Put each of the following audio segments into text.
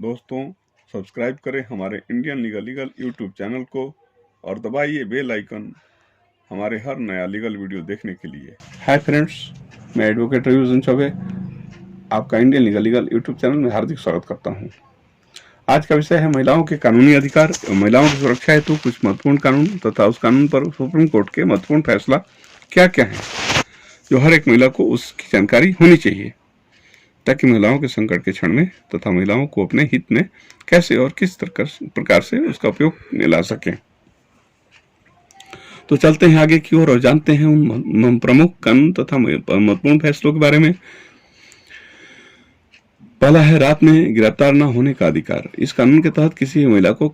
दोस्तों, सब्सक्राइब करें हमारे इंडियन लीगल यूट्यूब चैनल को और दबाइए बेल आइकन हमारे हर नया लीगल वीडियो देखने के लिए। हाय फ्रेंड्स, मैं एडवोकेट रविभूषण चौबे आपका इंडियन लीगल यूट्यूब चैनल में हार्दिक स्वागत करता हूं। आज का विषय है महिलाओं के कानूनी अधिकार और महिलाओं की सुरक्षा हेतु कुछ महत्वपूर्ण कानून तथा उस कानून पर सुप्रीम कोर्ट के महत्वपूर्ण फैसला क्या क्या है जो हर एक महिला को उसकी जानकारी होनी चाहिए, ताकि महिलाओं के संकट के क्षण में तथा महिलाओं को अपने हित में कैसे और किस प्रकार से उसका उपयोग में ला सकें। तो चलते हैं आगे की ओर और जानते हैं उन प्रमुख कानून तथा महत्वपूर्ण फैसलों के बारे में। पहला है रात में गिरफ्तार न होने का अधिकार। इस कानून के तहत किसी भी महिला को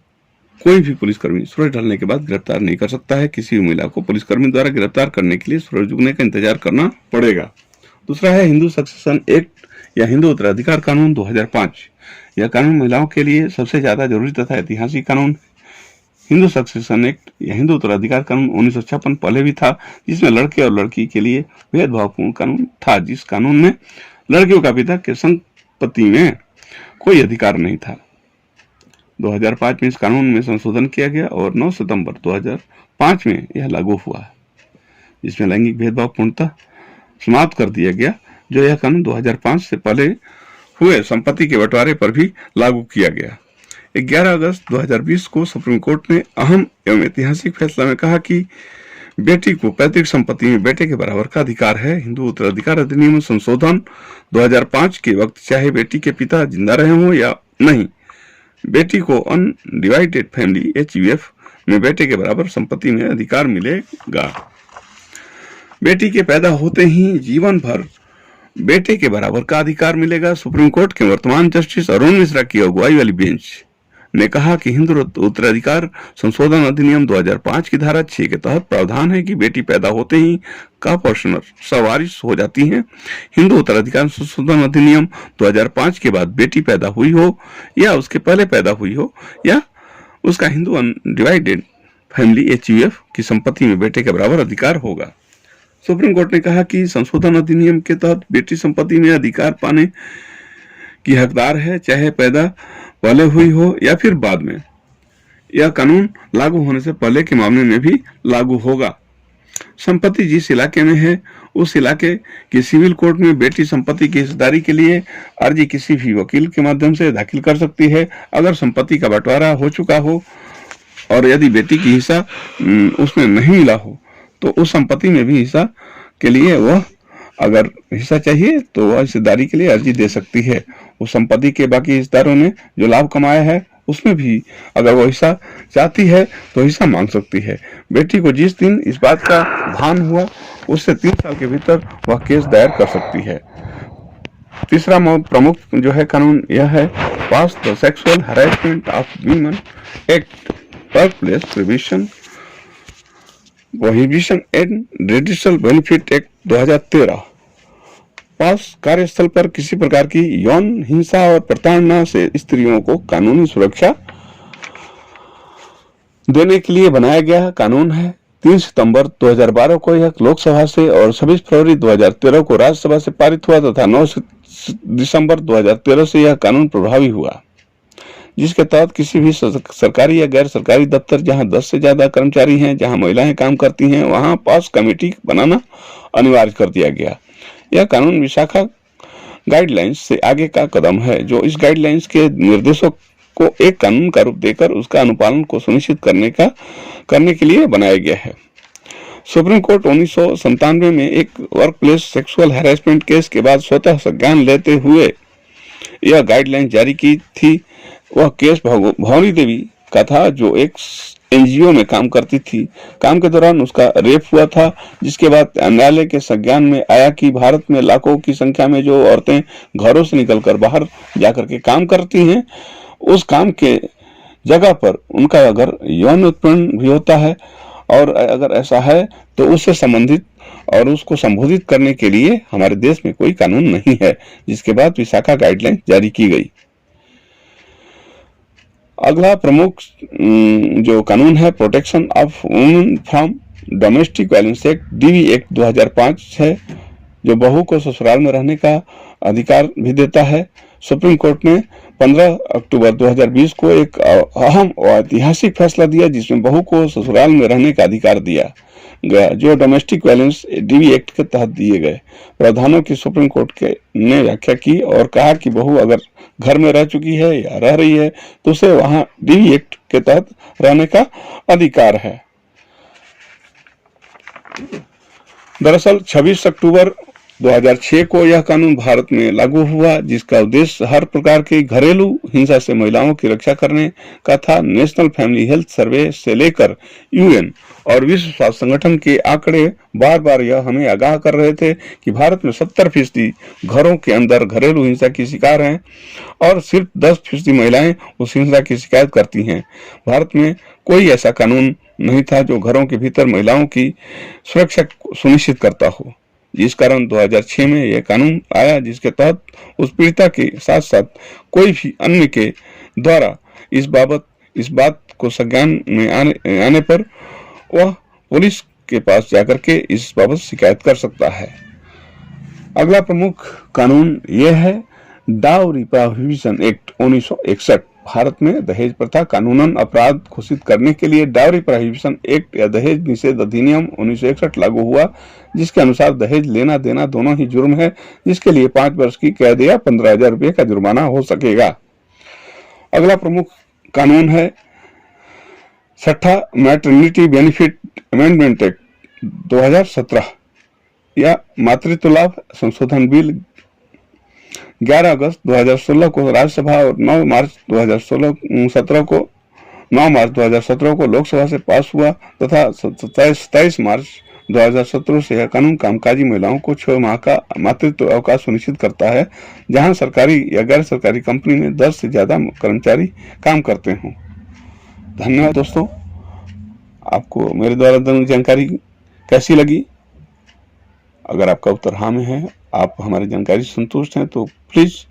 कोई भी पुलिसकर्मी सूरज ढलने के बाद गिरफ्तार नहीं कर सकता है। किसी भी महिला को पुलिसकर्मी द्वारा गिरफ्तार करने के लिए सूरज उगने का इंतजार करना पड़ेगा। दूसरा है हिंदू सक्सेशन एक्ट या हिंदू उत्तराधिकार कानून 2005। यह कानून महिलाओं के लिए सबसे ज्यादा जरूरी तथा ऐतिहासिक कानून। हिंदू सक्सेशन एक्ट या हिंदू उत्तराधिकार कानून 1956 पहले भी था, जिसमें लड़के और लड़की के लिए भेदभावपूर्ण कानून था। जिस कानून में लड़कियों का पिता के संपत्ति में कोई अधिकार नहीं था। 2005 में इस कानून में संशोधन किया गया और 9 सितंबर 2005 में यह लागू हुआ, जिसमें लैंगिक भेदभाव पूर्णतः समाप्त कर दिया गया, जो यह कानून 2005 से पहले हुए संपत्ति के बंटवारे पर भी लागू किया गया। 11 अगस्त 2020 को सुप्रीम कोर्ट ने अहम एवं ऐतिहासिक फैसला में कहा कि बेटी को पैतृक संपत्ति में बेटे के बराबर का अधिकार है। हिंदू उत्तराधिकार अधिनियम संशोधन 2005 के वक्त चाहे बेटी के पिता जिंदा रहे हों या नहीं, बेटी को अनडिवाइडेड फैमिली HUF में बेटे के बराबर संपत्ति में अधिकार मिलेगा। बेटी के पैदा होते ही जीवन भर बेटे के बराबर का अधिकार मिलेगा। सुप्रीम कोर्ट के वर्तमान जस्टिस अरुण मिश्रा की अगुवाई वाली बेंच ने कहा कि हिंदू उत्तराधिकार संशोधन अधिनियम 2005 की धारा 6 के तहत प्रावधान है कि बेटी पैदा होते ही का पर्सनल सवारिश हो जाती है। हिंदू उत्तराधिकार संशोधन अधिनियम 2005 के बाद बेटी पैदा हुई हो या उसके पहले पैदा हुई हो या उसका हिंदू अनडिवाइडेड फैमिली HUF की संपत्ति में बेटे के बराबर अधिकार होगा। सुप्रीम कोर्ट ने कहा कि संशोधन अधिनियम के तहत बेटी संपत्ति में अधिकार पाने की हकदार है, चाहे पैदा पहले हुई हो या फिर बाद में। यह कानून लागू होने से पहले के मामले में भी लागू होगा। संपत्ति जिस इलाके में है उस इलाके की सिविल कोर्ट में बेटी संपत्ति की हिस्सेदारी के लिए अर्जी किसी भी वकील के माध्यम से दाखिल कर सकती है। अगर संपत्ति का बंटवारा हो चुका हो और यदि बेटी की हिस्सा उसमें नहीं मिला हो तो उस संपत्ति में भी हिस्सा के लिए वह अगर हिस्सा चाहिए तो वह हिस्सेदारी के लिए अर्जी दे सकती है। उस संपत्ति के बाकी हिस्सेदारों ने जो लाभ कमाया है उसमें भी अगर वो हिस्सा चाहती है तो हिस्सा मांग सकती है। बेटी को जिस दिन इस बात का भान हुआ उससे 3 साल के भीतर वह केस दायर कर सकती है। तीसरा प्रमुख जो है कानून यह है POSH the sexual harassment of women act, workplace prevention prohibition and redressal benefit act 2013। POSH कार्यस्थल पर किसी प्रकार की यौन हिंसा और प्रताड़ना से स्त्रियों को कानूनी सुरक्षा देने के लिए बनाया गया कानून है। 3 सितंबर 2012 को यह लोकसभा से और 26 फरवरी 2013 को राज्यसभा से पारित हुआ तथा 9 दिसंबर 2013 से यह कानून प्रभावी हुआ, जिसके तहत किसी भी सरकारी या गैर सरकारी दफ्तर जहां 10 से ज्यादा कर्मचारी हैं, जहां महिलाएं काम करती हैं, वहां पास कमेटी बनाना अनिवार्य कर दिया गया। यह कानून विशाखा गाइडलाइंस से आगे का कदम है, जो इस गाइडलाइंस के निर्देशों को एक कानून का रूप देकर उसका अनुपालन को सुनिश्चित करने के लिए बनाया गया है। सुप्रीम कोर्ट 1997 में एक work place sexual harassment case के बाद स्वतः संज्ञान लेते हुए यह गाइडलाइन जारी की थी। वह केस भवानी देवी का था, जो एक NGO में काम करती थी। काम के दौरान उसका रेप हुआ था, जिसके बाद न्यायालय के संज्ञान में आया कि भारत में लाखों की संख्या में जो औरतें घरों से निकलकर बाहर जाकर के काम करती हैं, उस काम के जगह पर उनका अगर यौन उत्पीड़न भी होता है और अगर ऐसा है तो उससे संबंधित और उसको संबोधित करने के लिए हमारे देश में कोई कानून नहीं है, जिसके बाद विशाखा गाइडलाइन जारी की गई। अगला प्रमुख जो कानून है protection of women from domestic violence act DV act 2005 है, जो बहू को ससुराल में रहने का अधिकार भी देता है। सुप्रीम कोर्ट ने 15 अक्टूबर 2020 को एक अहम और ऐतिहासिक फैसला दिया, जिसमें बहू को ससुराल में रहने का अधिकार दिया गया, जो डोमेस्टिक वायलेंस डीवी एक्ट के तहत दिए गए प्रावधानों की सुप्रीम कोर्ट के ने व्याख्या की और कहा कि बहू अगर घर में रह चुकी है या रह रही है तो उसे वहां डीवी एक्ट के तहत रहने का अधिकार है। दरअसल 26 अक्टूबर 2006 को यह कानून भारत में लागू हुआ, जिसका उद्देश्य हर प्रकार की घरेलू हिंसा से महिलाओं की रक्षा करने का था। नेशनल फैमिली हेल्थ सर्वे से लेकर यूएन और विश्व स्वास्थ्य संगठन के आंकड़े बार बार यह हमें आगाह कर रहे थे कि भारत में 70% घरों के अंदर घरेलू हिंसा की शिकार हैं और सिर्फ 10% महिलाएं उस हिंसा की शिकायत करती हैं। भारत में कोई ऐसा कानून नहीं था जो घरों के भीतर महिलाओं की सुरक्षा सुनिश्चित करता हो। जिस कारण 2006 में यह कानून आया, जिसके तहत उस पीड़िता के साथ साथ कोई भी अन्य के द्वारा इस बात को संज्ञान में आने पर वह पुलिस के पास जाकर के इस बाबत शिकायत कर सकता है। अगला प्रमुख कानून यह है डाउरी प्रोहिबिशन एक्ट 1961। भारत में दहेज प्रथा कानूनन अपराध घोषित करने के लिए डाउरी प्रोहिबिशन एक्ट या दहेज निषेध अधिनियम 1961 लागू हुआ, जिसके अनुसार दहेज लेना देना दोनों ही जुर्म है, जिसके लिए 5 वर्ष की कैद या 15,000 रुपये का जुर्माना हो सकेगा। अगला प्रमुख कानून है 6ठा मैटरनिटी बेनिफिट अमेंडमेंट एक्ट 2017 या मातृत्व लाभ संशोधन बिल 11 अगस्त 2016 को राज्यसभा और 9 मार्च 2017 को लोकसभा से पास हुआ तथा 27 मार्च 2017 से यह कानून कामकाजी महिलाओं को 6 माह का मातृत्व अवकाश सुनिश्चित करता है, जहां सरकारी या गैर सरकारी कंपनी में 10 से ज्यादा कर्मचारी काम करते हों। धन्यवाद दोस्तों, आपको मेरे द्वारा दी जानकारी कैसी लगी? अगर आपका उत्तर हाँ में है, आप हमारी जानकारी से संतुष्ट हैं, तो प्लीज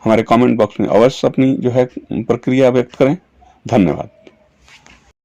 हमारे कमेंट बॉक्स में अवश्य अपनी जो है प्रक्रिया व्यक्त करें। धन्यवाद।